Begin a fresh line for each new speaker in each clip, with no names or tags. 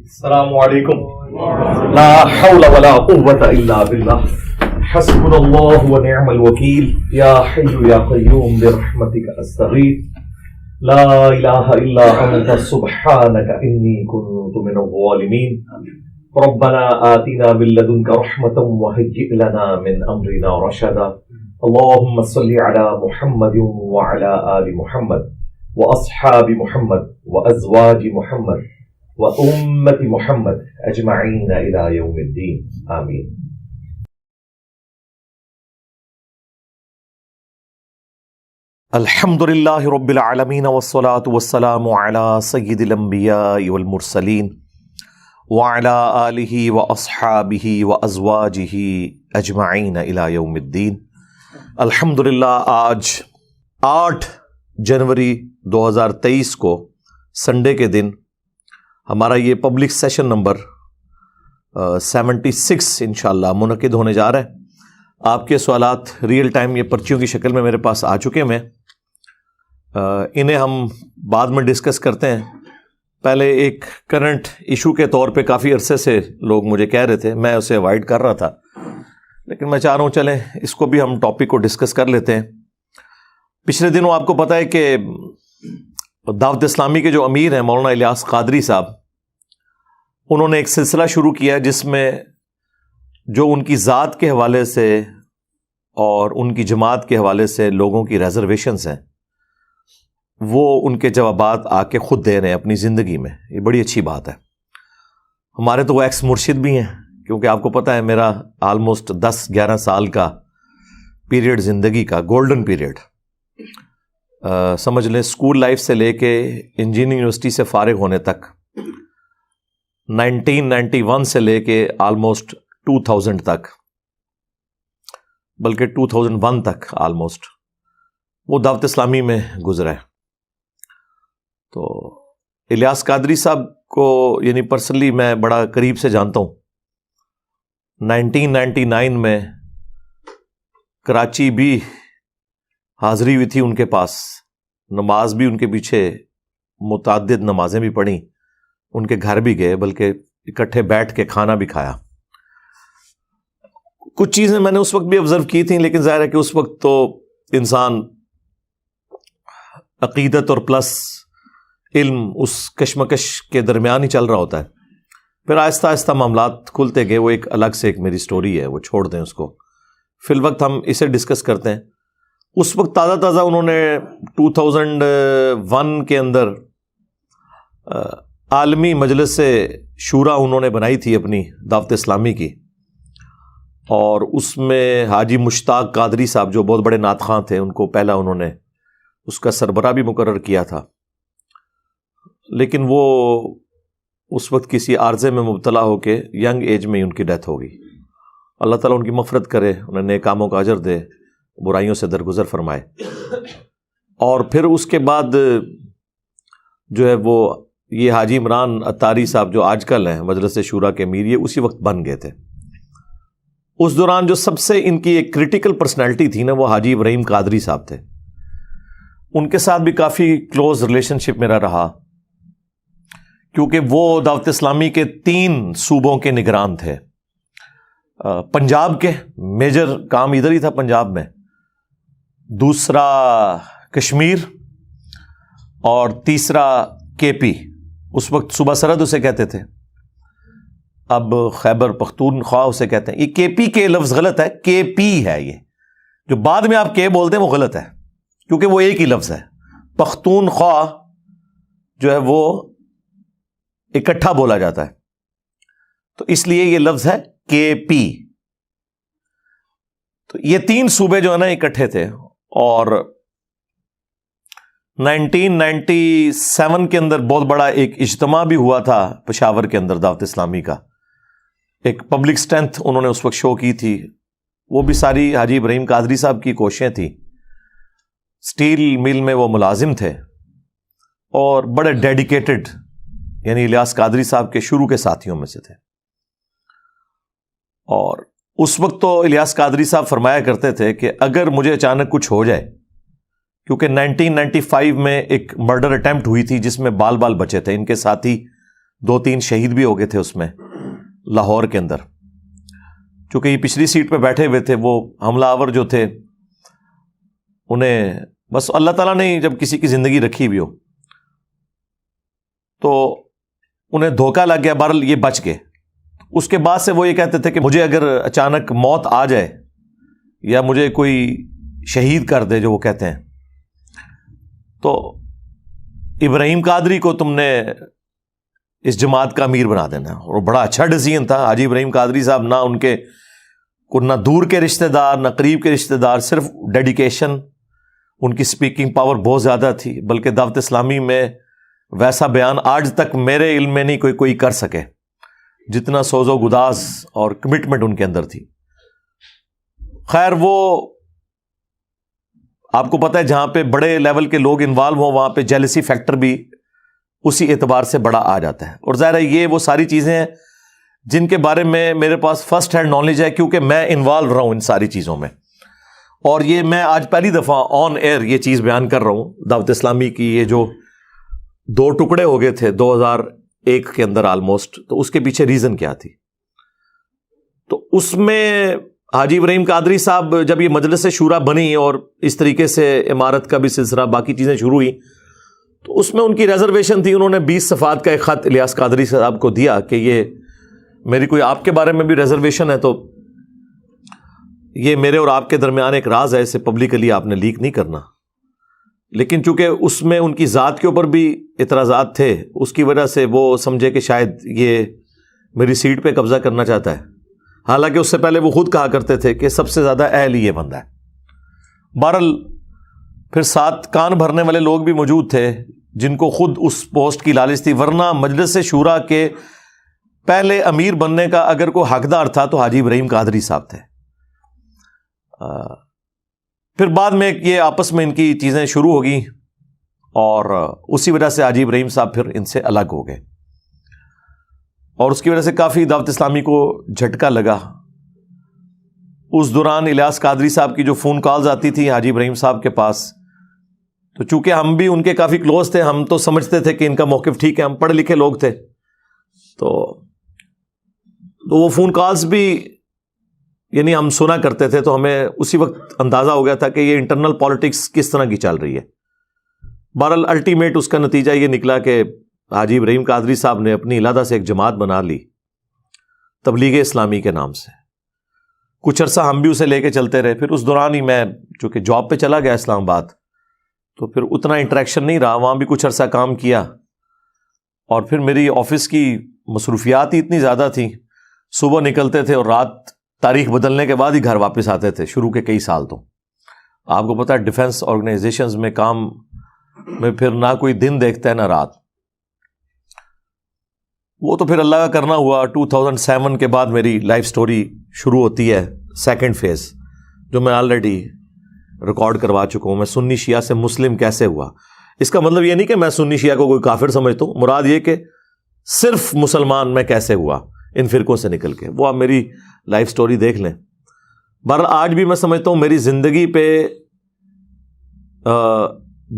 السلام علیکم. لا حول ولا قوة الا باللہ. حسبنا اللہ ونعم الوکیل. یا حی یا قیوم برحمتک استغیث. لا الہ الا انت سبحانک انی کنت من الظالمین. ربنا آتنا من لدنک رحمتا وہیئ لنا من امرنا رشدا. اللهم صل على محمد وعلى آل محمد واصحاب محمد وازواج محمد وأمة محمد أجمعين إلى يوم الدين آمين.
الحمد لله رب العالمين والصلاة والسلام على سيد الأنبياء والمرسلين وعلى آله وأصحابه وأزواجه أجمعين إلى يوم الدين. الحمد للہ آج 8 جنوری 2023 کو سنڈے کے دن ہمارا یہ پبلک سیشن نمبر 76 انشاءاللہ منعقد ہونے جا رہا ہے. آپ کے سوالات ریئل ٹائم یہ پرچیوں کی شکل میں میرے پاس آ چکے ہیں. انہیں ہم بعد میں ڈسکس کرتے ہیں. پہلے ایک کرنٹ ایشو کے طور پہ کافی عرصے سے لوگ مجھے کہہ رہے تھے، میں اسے اوائڈ کر رہا تھا، لیکن میں چاہ رہا ہوں چلیں اس کو بھی ہم ٹاپک کو ڈسکس کر لیتے ہیں. پچھلے دنوں آپ کو پتہ ہے کہ دعوت اسلامی کے جو امیر ہیں مولانا الیاس قادری صاحب، انہوں نے ایک سلسلہ شروع کیا جس میں جو ان کی ذات کے حوالے سے اور ان کی جماعت کے حوالے سے لوگوں کی ریزرویشنز ہیں وہ ان کے جوابات آ کے خود دے رہے ہیں اپنی زندگی میں. یہ بڑی اچھی بات ہے. ہمارے تو وہ ایکس مرشد بھی ہیں، کیونکہ آپ کو پتہ ہے میرا آلموسٹ 10-11 سال کا پیریڈ زندگی کا گولڈن پیریڈ، سمجھ لیں اسکول لائف سے لے کے انجینئرنگ یونیورسٹی سے فارغ ہونے تک، 1991 سے لے کے آلموسٹ 2000 تک، بلکہ 2001 تک آلموسٹ وہ دعوت اسلامی میں گزرا ہے. تو الیاس قادری صاحب کو یعنی پرسنلی میں بڑا قریب سے جانتا ہوں. 1999 میں کراچی بھی حاضری ہوئی تھی ان کے پاس، نماز بھی ان کے پیچھے متعدد نمازیں بھی پڑھیں، ان کے گھر بھی گئے، بلکہ اکٹھے بیٹھ کے کھانا بھی کھایا. کچھ چیزیں میں نے اس وقت بھی آبزرو کی تھیں، لیکن ظاہر ہے کہ اس وقت تو انسان عقیدت اور پلس علم اس کشمکش کے درمیان ہی چل رہا ہوتا ہے. پھر آہستہ آہستہ معاملات کھلتے گئے. وہ ایک الگ سے ایک میری سٹوری ہے، وہ چھوڑ دیں اس کو. فی الوقت ہم اسے ڈسکس کرتے ہیں. اس وقت تازہ تازہ انہوں نے 2001 کے اندر عالمی مجلس شورا انہوں نے بنائی تھی اپنی دعوت اسلامی کی، اور اس میں حاجی مشتاق قادری صاحب جو بہت بڑے نعت خواں تھے ان کو پہلا انہوں نے اس کا سربراہ بھی مقرر کیا تھا. لیکن وہ اس وقت کسی عارضے میں مبتلا ہو کے ینگ ایج میں ہی ان کی ڈیتھ ہو گئی. اللہ تعالیٰ ان کی مغفرت کرے، انہیں نیک کاموں کا اجر دے، برائیوں سے درگزر فرمائے. اور پھر اس کے بعد جو ہے وہ یہ حاجی عمران اتاری صاحب جو آج کل ہیں مجلس شورا کے امیر، یہ اسی وقت بن گئے تھے. اس دوران جو سب سے ان کی ایک کریٹیکل پرسنالٹی تھی نا، وہ حاجی ابراہیم قادری صاحب تھے. ان کے ساتھ بھی کافی کلوز ریلیشن شپ میرا رہا، کیونکہ وہ دعوت اسلامی کے 3 صوبوں کے نگران تھے. پنجاب کے میجر کام ادھر ہی تھا پنجاب میں، دوسرا کشمیر، اور تیسرا کے پی. اس وقت صوبہ سرحد اسے کہتے تھے، اب خیبر پختونخوا اسے کہتے ہیں. یہ کے پی کے لفظ غلط ہے، کے پی ہے. یہ جو بعد میں آپ کے بولتے ہیں وہ غلط ہے، کیونکہ وہ ایک ہی لفظ ہے. پختونخوا جو ہے وہ اکٹھا بولا جاتا ہے، تو اس لیے یہ لفظ ہے کے پی. تو یہ 3 صوبے جو ہے نا اکٹھے تھے. اور 1997 کے اندر بہت بڑا ایک اجتماع بھی ہوا تھا پشاور کے اندر دعوت اسلامی کا. ایک پبلک اسٹرینتھ انہوں نے اس وقت شو کی تھی. وہ بھی ساری حاجی ابراہیم قادری صاحب کی کوششیں تھیں. اسٹیل مل میں وہ ملازم تھے اور بڑے ڈیڈیکیٹڈ، یعنی الیاس قادری صاحب کے شروع کے ساتھیوں میں سے تھے. اور اس وقت تو الیاس قادری صاحب فرمایا کرتے تھے کہ اگر مجھے اچانک کچھ ہو جائے، کیونکہ 1995 میں ایک مرڈر اٹیمپٹ ہوئی تھی جس میں بال بچے تھے، ان کے ساتھی 2-3 شہید بھی ہو گئے تھے اس میں لاہور کے اندر. چونکہ یہ پچھلی سیٹ پہ بیٹھے ہوئے تھے, وہ حملہ آور جو تھے انہیں بس اللہ تعالیٰ نے جب کسی کی زندگی رکھی بھی ہو تو انہیں دھوکہ لگ گیا, بہرحال یہ بچ گئے. اس کے بعد سے وہ یہ کہتے تھے کہ مجھے اگر اچانک موت آ جائے یا مجھے کوئی شہید کر دے, جو وہ کہتے ہیں, تو ابراہیم قادری کو تم نے اس جماعت کا امیر بنا دینا. اور بڑا اچھا ڈیسیژن تھا. حاجی ابراہیم قادری صاحب نہ ان کے نہ دور کے رشتہ دار نہ قریب کے رشتہ دار, صرف ڈیڈیکیشن, ان کی سپیکنگ پاور بہت زیادہ تھی. بلکہ دعوت اسلامی میں ویسا بیان آج تک میرے علم میں نہیں کوئی کر سکے جتنا سوز و گداز اور کمٹمنٹ ان کے اندر تھی. خیر, وہ آپ کو پتہ ہے جہاں پہ بڑے لیول کے لوگ انوالو ہوں وہاں پہ جیلسی فیکٹر بھی اسی اعتبار سے بڑا آ جاتا ہے. اور ظاہر ہے یہ وہ ساری چیزیں ہیں جن کے بارے میں میرے پاس فرسٹ ہینڈ نالج ہے, کیونکہ میں انوالو رہا ہوں ان ساری چیزوں میں. اور یہ میں آج پہلی دفعہ آن ایئر یہ چیز بیان کر رہا ہوں. دعوت اسلامی کی یہ جو 2 ٹکڑے ہو گئے تھے 2001 کے اندر آلموسٹ, تو اس کے پیچھے ریزن کیا تھی. تو اس میں حاجی ابراہیم قادری صاحب جب یہ مجلس شورا بنی اور اس طریقے سے عمارت کا بھی سلسلہ باقی چیزیں شروع ہوئی, تو اس میں ان کی ریزرویشن تھی. انہوں نے 20 صفحات کا ایک خط الیاس قادری صاحب کو دیا کہ یہ میری کوئی آپ کے بارے میں بھی ریزرویشن ہے, تو یہ میرے اور آپ کے درمیان ایک راز ہے, اسے پبلکلی آپ نے لیک نہیں کرنا. لیکن چونکہ اس میں ان کی ذات کے اوپر بھی اعتراضات تھے, اس کی وجہ سے وہ سمجھے کہ شاید یہ میری سیٹ پہ قبضہ کرنا چاہتا ہے. حالانکہ اس سے پہلے وہ خود کہا کرتے تھے کہ سب سے زیادہ اہل یہ بندہ ہے. بہرحال پھر ساتھ کان بھرنے والے لوگ بھی موجود تھے جن کو خود اس پوسٹ کی لالچ تھی, ورنہ مجلس شورا کے پہلے امیر بننے کا اگر کوئی حقدار تھا تو حاجی ابراہیم قادری صاحب تھے. پھر بعد میں یہ آپس میں ان کی چیزیں شروع ہو گئیں اور اسی وجہ سے حاجی ابراہیم صاحب پھر ان سے الگ ہو گئے, اور اس کی وجہ سے کافی دعوت اسلامی کو جھٹکا لگا. اس دوران الیاس قادری صاحب کی جو فون کالز آتی تھی حاجی ابراہیم صاحب کے پاس, تو چونکہ ہم بھی ان کے کافی کلوز تھے, ہم تو سمجھتے تھے کہ ان کا موقف ٹھیک ہے, ہم پڑھے لکھے لوگ تھے, تو وہ فون کالز بھی یعنی ہم سنا کرتے تھے, تو ہمیں اسی وقت اندازہ ہو گیا تھا کہ یہ انٹرنل پالیٹکس کس طرح کی چل رہی ہے. بہرحال الٹیمیٹ اس کا نتیجہ یہ نکلا کہ حاجی ابراہیم قادری صاحب نے اپنی علادہ سے ایک جماعت بنا لی تبلیغ اسلامی کے نام سے. کچھ عرصہ ہم بھی اسے لے کے چلتے رہے. پھر اس دوران ہی میں چونکہ جاب پہ چلا گیا اسلام آباد, تو پھر اتنا انٹریکشن نہیں رہا, وہاں بھی کچھ عرصہ کام کیا, اور پھر میری آفس کی مصروفیات ہی اتنی زیادہ تھیں, صبح نکلتے تھے اور رات تاریخ بدلنے کے بعد ہی گھر واپس آتے تھے شروع کے کئی سال. تو آپ کو پتہ ہے ڈیفنس آرگنائزیشنز میں کام میں پھر نہ کوئی دن دیکھتا ہے نہ رات. وہ تو پھر اللہ کا کرنا ہوا. 2007 کے بعد میری لائف سٹوری شروع ہوتی ہے, سیکنڈ فیز, جو میں آلریڈی ریکارڈ کروا چکا ہوں. میں سنی شیعہ سے مسلم کیسے ہوا. اس کا مطلب یہ نہیں کہ میں سنی شیعہ کو کوئی کافر سمجھتا ہوں, مراد یہ کہ صرف مسلمان میں کیسے ہوا ان فرقوں سے نکل کے. وہ آپ میری لائف سٹوری دیکھ لیں. بہرحال آج بھی میں سمجھتا ہوں میری زندگی پہ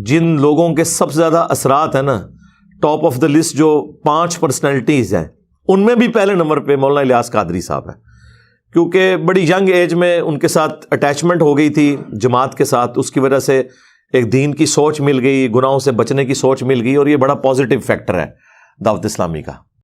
جن لوگوں کے سب سے زیادہ اثرات ہیں نا, ٹاپ آف دا لسٹ جو 5 پرسنالٹیز ہیں, ان میں بھی پہلے نمبر پہ مولانا الیاس قادری صاحب ہیں. کیونکہ بڑی ینگ ایج میں ان کے ساتھ اٹیچمنٹ ہو گئی تھی جماعت کے ساتھ, اس کی وجہ سے ایک دین کی سوچ مل گئی, گناہوں سے بچنے کی سوچ مل گئی, اور یہ بڑا پازیٹیو فیکٹر ہے دعوت اسلامی کا.